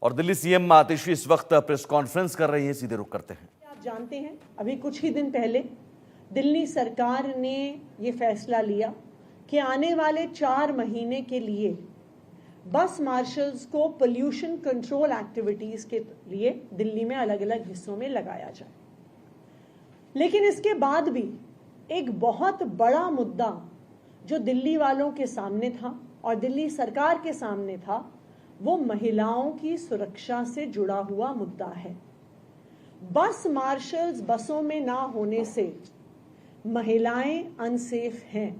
और दिल्ली सीएम आतिशी इस वक्त प्रेस कॉन्फ्रेंस कर रही हैं, सीधे रुख करते हैं। आप जानते हैं अभी कुछ ही दिन पहले दिल्ली सरकार ने ये फैसला लिया कि आने वाले 4 महीने के लिए बस मार्शल्स को पोल्यूशन कंट्रोल एक्टिविटीज के लिए दिल्ली में अलग अलग हिस्सों में लगाया जाए। लेकिन इसके बाद भी एक बहुत बड़ा मुद्दा जो दिल्ली वालों के सामने था और दिल्ली सरकार के सामने था, वो महिलाओं की सुरक्षा से जुड़ा हुआ मुद्दा है। बस मार्शल्स बसों में ना होने से महिलाएं अनसेफ हैं।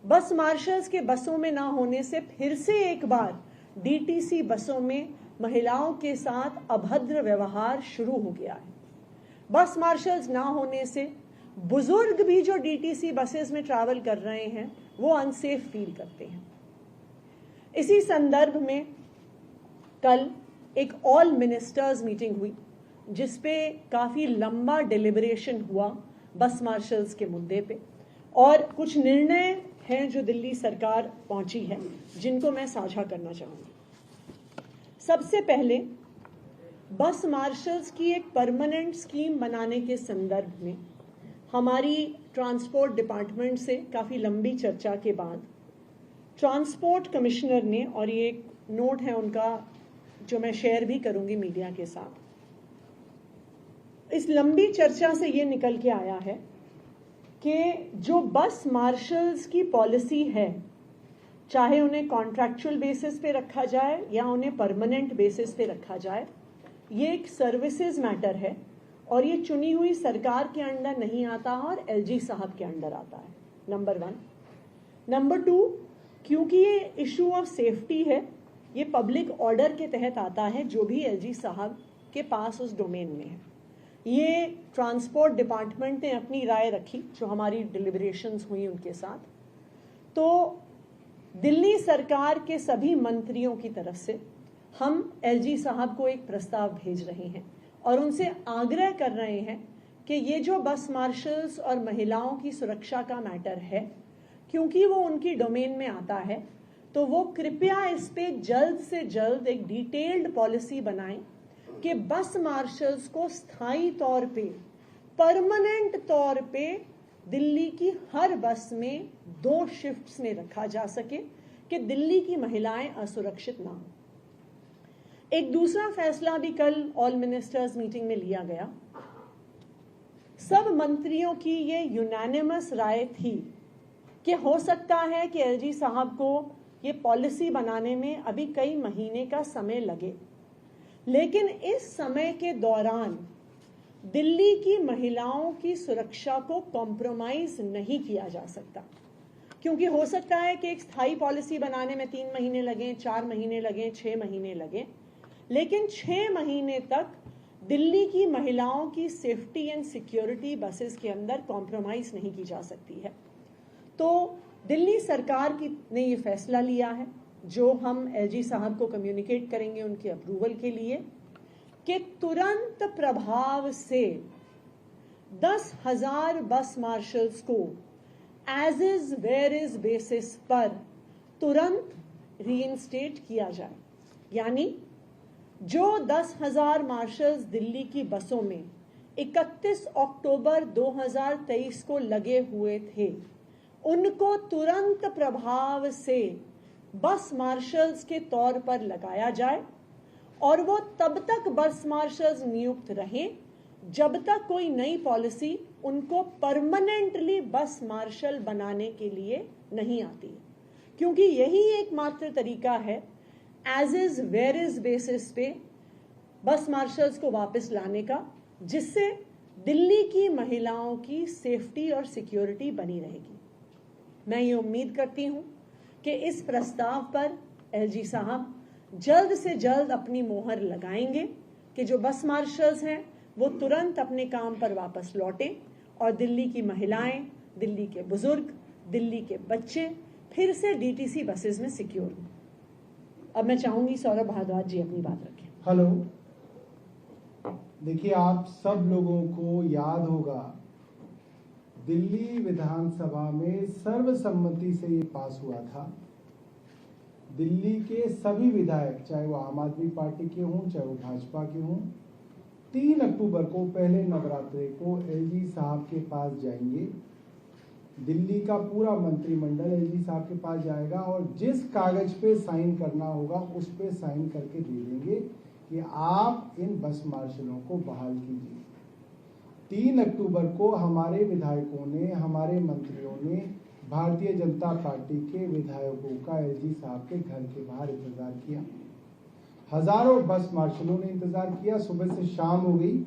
बस मार्शल्स के बसों में ना होने से फिर से एक बार डीटीसी बसों में महिलाओं के साथ अभद्र व्यवहार शुरू हो गया है। बस मार्शल्स ना होने से बुजुर्ग भी जो डीटीसी बसेस में ट्रैवल कर रहे हैं वो अनसेफ फील करते हैं। इसी संदर्भ में कल एक ऑल मिनिस्टर्स मीटिंग हुई जिसपे काफी लंबा डिलिब्रेशन हुआ बस मार्शल्स के मुद्दे पे, और कुछ निर्णय हैं जो दिल्ली सरकार पहुंची है जिनको मैं साझा करना चाहूंगी। सबसे पहले बस मार्शल्स की एक परमानेंट स्कीम बनाने के संदर्भ में हमारी ट्रांसपोर्ट डिपार्टमेंट से काफी लंबी चर्चा के बाद ट्रांसपोर्ट कमिश्नर ने, और ये एक नोट है उनका जो मैं शेयर भी करूंगी मीडिया के साथ, इस लंबी चर्चा से ये निकल के आया है कि जो बस मार्शल्स की पॉलिसी है, चाहे उन्हें कॉन्ट्रैक्चुअल बेसिस पे रखा जाए या उन्हें परमानेंट बेसिस पे रखा जाए, ये एक सर्विसेज मैटर है और ये चुनी हुई सरकार के अंडर नहीं आता और एलजी साहब के अंडर आता है, नंबर 1। नंबर 2, क्योंकि ये इशू ऑफ सेफ्टी है, ये पब्लिक ऑर्डर के तहत आता है जो भी एलजी साहब के पास उस डोमेन में है। ये ट्रांसपोर्ट डिपार्टमेंट ने अपनी राय रखी जो हमारी डिलिब्रेशंस हुई उनके साथ। तो दिल्ली सरकार के सभी मंत्रियों की तरफ से हम एलजी साहब को एक प्रस्ताव भेज रहे हैं और उनसे आग्रह कर रहे हैं कि ये जो बस मार्शल्स और महिलाओं की सुरक्षा का मैटर है, क्योंकि वो उनकी डोमेन में आता है, तो वो कृपया इस पे जल्द से जल्द एक डिटेल्ड पॉलिसी बनाएं कि बस मार्शल्स को स्थायी तौर पे, परमानेंट तौर पे दिल्ली की हर बस में 2 शिफ्ट्स में रखा जा सके कि दिल्ली की महिलाएं असुरक्षित ना हो। एक दूसरा फैसला भी कल ऑल मिनिस्टर्स मीटिंग में लिया गया। सब मंत्रियों की ये यूनानिमस राय थी कि हो सकता है कि एलजी साहब को ये पॉलिसी बनाने में अभी कई महीने का समय लगे, लेकिन इस समय के दौरान दिल्ली की महिलाओं की सुरक्षा को कॉम्प्रोमाइज नहीं किया जा सकता, क्योंकि हो सकता है कि एक स्थायी पॉलिसी बनाने में 3 महीने लगें, 4 महीने लगें, 6 महीने लगें, लेकिन 6 महीने तक दिल्ली की महिलाओं की सेफ्टी एंड सिक्योरिटी बसेस के अंदर कॉम्प्रोमाइज नहीं की जा सकती है। तो दिल्ली सरकार ने ये फैसला लिया है जो हम एलजी साहब को कम्युनिकेट करेंगे उनके अप्रूवल के लिए, कि तुरंत प्रभाव से 10,000 बस मार्शल्स को as is where is basis पर तुरंत रीइंस्टेट किया जाए। यानी जो 10,000 मार्शल्स दिल्ली की बसों में 31 अक्टूबर 2023 को लगे हुए थे, उनको तुरंत प्रभाव से बस मार्शल्स के तौर पर लगाया जाए और वो तब तक बस मार्शल्स नियुक्त रहें जब तक कोई नई पॉलिसी उनको परमानेंटली बस मार्शल बनाने के लिए नहीं आती है, क्योंकि यही एकमात्र तरीका है as is where is basis पे बस मार्शल्स को वापस लाने का, जिससे दिल्ली की महिलाओं की सेफ्टी और सिक्योरिटी बनी रहेगी। मैं ये उम्मीद करती हूं कि इस प्रस्ताव पर एलजी साहब जल्द से जल्द अपनी मोहर लगाएंगे कि जो बस मार्शल्स हैं वो तुरंत अपने काम पर वापस लौटें और दिल्ली की महिलाएं, दिल्ली के बुजुर्ग, दिल्ली के बच्चे फिर से डीटीसी बसेस में सिक्योर हों। अब मैं चाहूंगी सौरभ भारद्वाज जी अपनी बात रखें। हेलो, देखिए, आप सब लोगों को याद होगा दिल्ली विधानसभा में सर्वसम्मति से ये पास हुआ था दिल्ली के सभी विधायक, चाहे वो आम आदमी पार्टी के हों चाहे वो भाजपा के हों, 3 अक्टूबर को पहले नवरात्रे को एलजी साहब के पास जाएंगे। दिल्ली का पूरा मंत्रिमंडल एलजी साहब के पास जाएगा और जिस कागज पे साइन करना होगा उस पे साइन करके दे देंगे कि आप इन बस मार्शलों को बहाल कीजिए। 3 अक्टूबर को हमारे विधायकों ने, हमारे मंत्रियों ने भारतीय जनता पार्टी के विधायकों का एलजी साहब के घर के बाहर इंतजार किया। हजारों बस मार्शलों ने इंतजार किया। सुबह से शाम हो गई,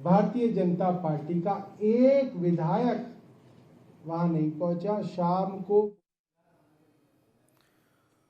भारतीय जनता पार्टी का एक विधायक वहां नहीं पहुंचा। शाम को